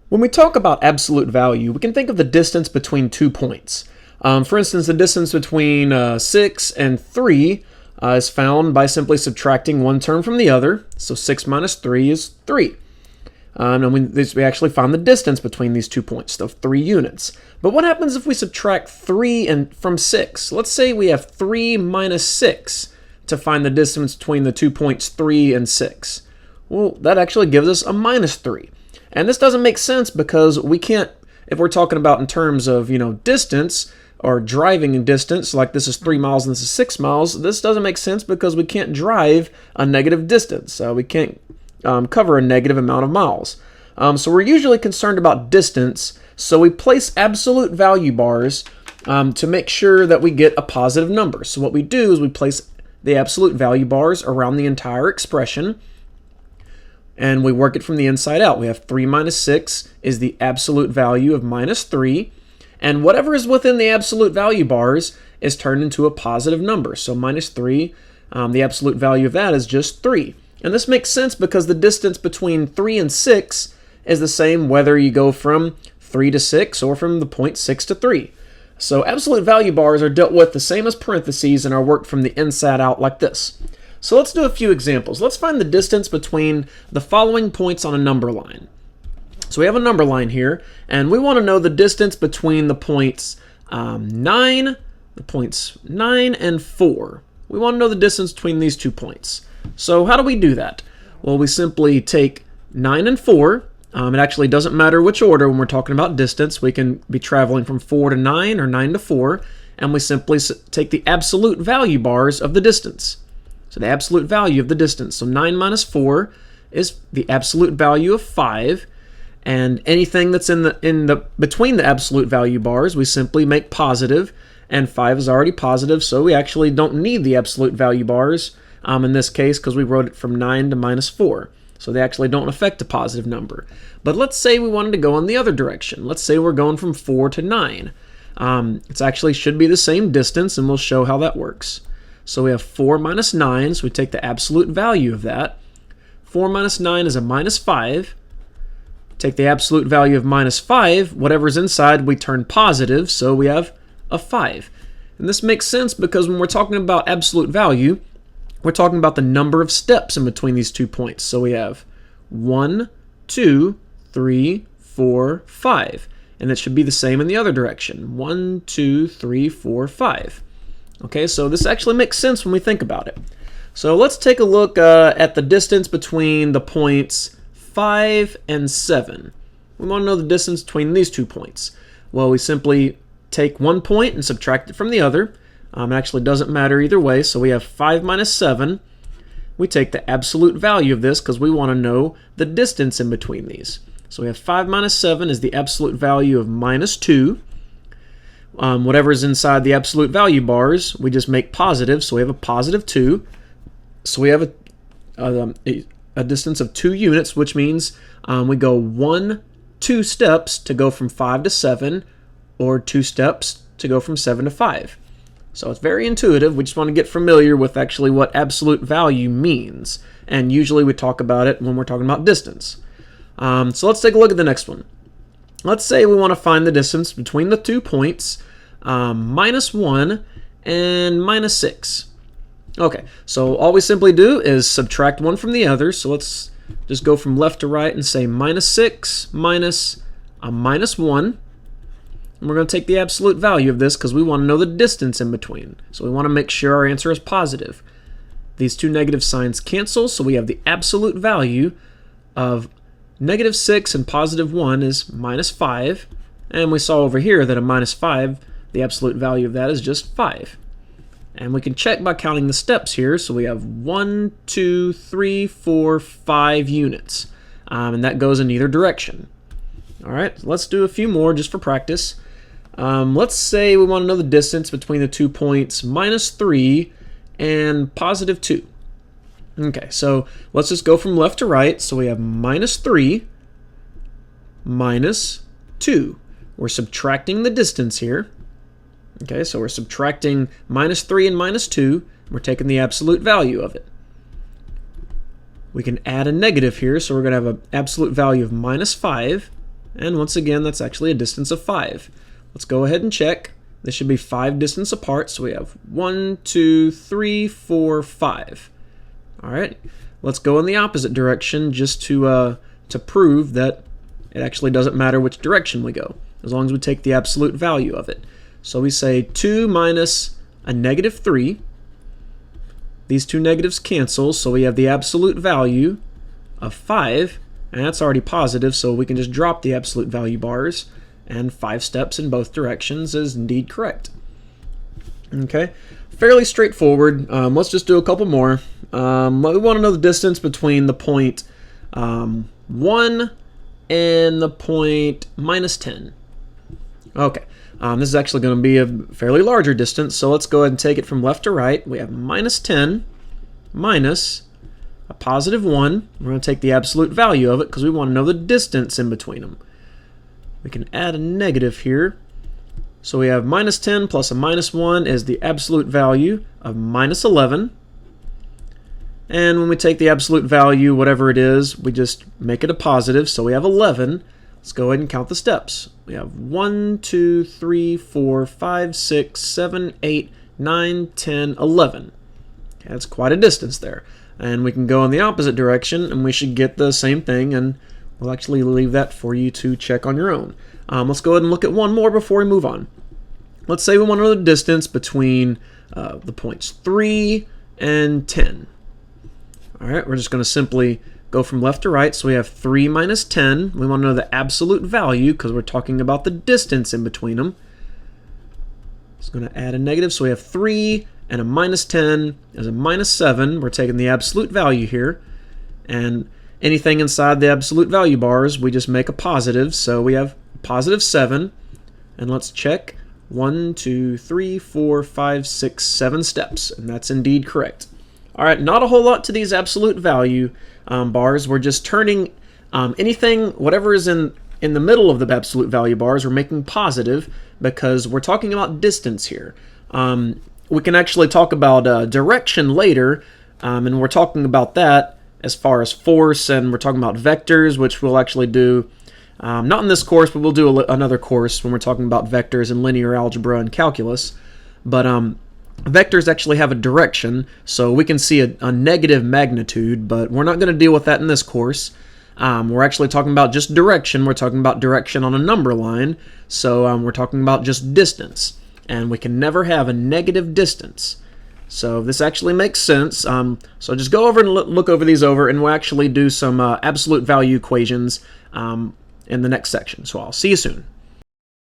When we talk about absolute value, we can think of the distance between 2 points. For instance, the distance between 6 and 3 is found by simply subtracting one term from the other. So 6 minus 3 is 3. And we actually find the distance between these 2 points of 3 units. But what happens if we subtract 3 from 6? Let's say we have 3 minus 6 to find the distance between the 2 points 3 and 6. Well, that actually gives us a minus 3. And this doesn't make sense because we can't, if we're talking about in terms of, distance or driving in distance, like this is 3 miles and this is 6 miles, this doesn't make sense because we can't drive a negative distance. We can't cover a negative amount of miles. So we're usually concerned about distance, so we place absolute value bars to make sure that we get a positive number. So what we do is we place the absolute value bars around the entire expression, and we work it from the inside out. We have 3 minus 6 is the absolute value of minus 3, and whatever is within the absolute value bars is turned into a positive number. So minus 3, the absolute value of that is just 3. And this makes sense because the distance between 3 and 6 is the same whether you go from 3 to 6 or from the point 6 to 3. So absolute value bars are dealt with the same as parentheses and are worked from the inside out like this. So let's do a few examples. Let's find the distance between the following points on a number line. So we have a number line here, and we want to know the distance between the points 9 and 4. We want to know the distance between these 2 points. So how do we do that? Well, we simply take 9 and 4. It actually doesn't matter which order when we're talking about distance. We can be traveling from 4 to 9 or 9 to 4, and we simply take the absolute value bars of the distance. So the absolute value of the distance. So 9 minus 4 is the absolute value of 5, and anything that's in the between the absolute value bars, we simply make positive, and 5 is already positive, so we actually don't need the absolute value bars in this case because we wrote it from 9 to minus 4. So they actually don't affect a positive number. But let's say we wanted to go in the other direction. Let's say we're going from 4 to 9. It actually should be the same distance, and we'll show how that works. So we have 4 minus 9, so we take the absolute value of that. 4 minus 9 is a minus 5. Take the absolute value of minus 5. Whatever's inside, we turn positive, so we have a 5. And this makes sense because when we're talking about absolute value, we're talking about the number of steps in between these 2 points. So we have 1, 2, 3, 4, 5. And it should be the same in the other direction. 1, 2, 3, 4, 5. Okay, so this actually makes sense when we think about it. So let's take a look at the distance between the points 5 and 7. We want to know the distance between these 2 points. Well, we simply take one point and subtract it from the other. It actually doesn't matter either way, so we have 5 minus 7. We take the absolute value of this because we want to know the distance in between these. So we have 5 minus 7 is the absolute value of minus 2. Whatever is inside the absolute value bars, we just make positive, so we have a positive 2. So we have a distance of 2 units, which means we go 2 steps to go from 5 to 7, or 2 steps to go from 7 to 5. So it's very intuitive. We just want to get familiar with actually what absolute value means. And usually we talk about it when we're talking about distance. So let's take a look at the next one. Let's say we want to find the distance between the 2 points, minus 1 and minus 6. Okay, so all we simply do is subtract one from the other. So let's just go from left to right and say minus 6 minus a minus 1. And we're going to take the absolute value of this because we want to know the distance in between. So we want to make sure our answer is positive. These two negative signs cancel, so we have the absolute value of negative 6 and positive 1 is minus 5. And we saw over here that a minus 5, the absolute value of that is just 5. And we can check by counting the steps here. So we have 1, 2, 3, 4, 5 units. And that goes in either direction. All right, let's do a few more just for practice. Let's say we want to know the distance between the 2 points minus 3 and positive 2. Okay, so let's just go from left to right. So we have minus 3 minus 2. We're subtracting the distance here. Okay, so we're subtracting minus 3 and minus 2. We're taking the absolute value of it. We can add a negative here, so we're going to have an absolute value of minus 5. And once again, that's actually a distance of 5. Let's go ahead and check. This should be 5 distance apart, so we have 1, 2, 3, 4, 5. All right, let's go in the opposite direction just to prove that it actually doesn't matter which direction we go, as long as we take the absolute value of it. So we say 2 minus a negative 3. These two negatives cancel, so we have the absolute value of 5, and that's already positive, so we can just drop the absolute value bars, and 5 steps in both directions is indeed correct. Okay, fairly straightforward. Let's just do a couple more. We want to know the distance between the point 1 and the point -10. Okay, this is actually going to be a fairly larger distance, so let's go ahead and take it from left to right. We have -10 minus a positive 1. We're going to take the absolute value of it because we want to know the distance in between them. We can add a negative here. So we have -10 plus a -1 is the absolute value of -11. And when we take the absolute value, whatever it is, we just make it a positive. So we have 11. Let's go ahead and count the steps. We have 1, 2, 3, 4, 5, 6, 7, 8, 9, 10, 11. Okay, that's quite a distance there. And we can go in the opposite direction, and we should get the same thing, and we'll actually leave that for you to check on your own. Let's go ahead and look at one more before we move on. Let's say we want to know the distance between the points 3 and 10. All right, we're just going to simply go from left to right. So we have 3 minus 10. We want to know the absolute value because we're talking about the distance in between them. It's going to add a negative. So we have 3 and a -10 is a -7. We're taking the absolute value here. And anything inside the absolute value bars, we just make a positive. So we have +7. And let's check. 1, 2, 3, 4, 5, 6, 7 steps. And that's indeed correct. All right, not a whole lot to these absolute value bars. We're just turning anything, whatever is in the middle of the absolute value bars, we're making positive because we're talking about distance here. We can actually talk about direction later, and we're talking about that as far as force, and we're talking about vectors, which we'll actually do, not in this course, but we'll do another course when we're talking about vectors and linear algebra and calculus. But vectors actually have a direction, so we can see a negative magnitude, but we're not going to deal with that in this course. We're actually talking about just direction. We're talking about direction on a number line, so we're talking about just distance, and we can never have a negative distance. So this actually makes sense. So just go over and look over these over, and we'll actually do some absolute value equations in the next section. So I'll see you soon.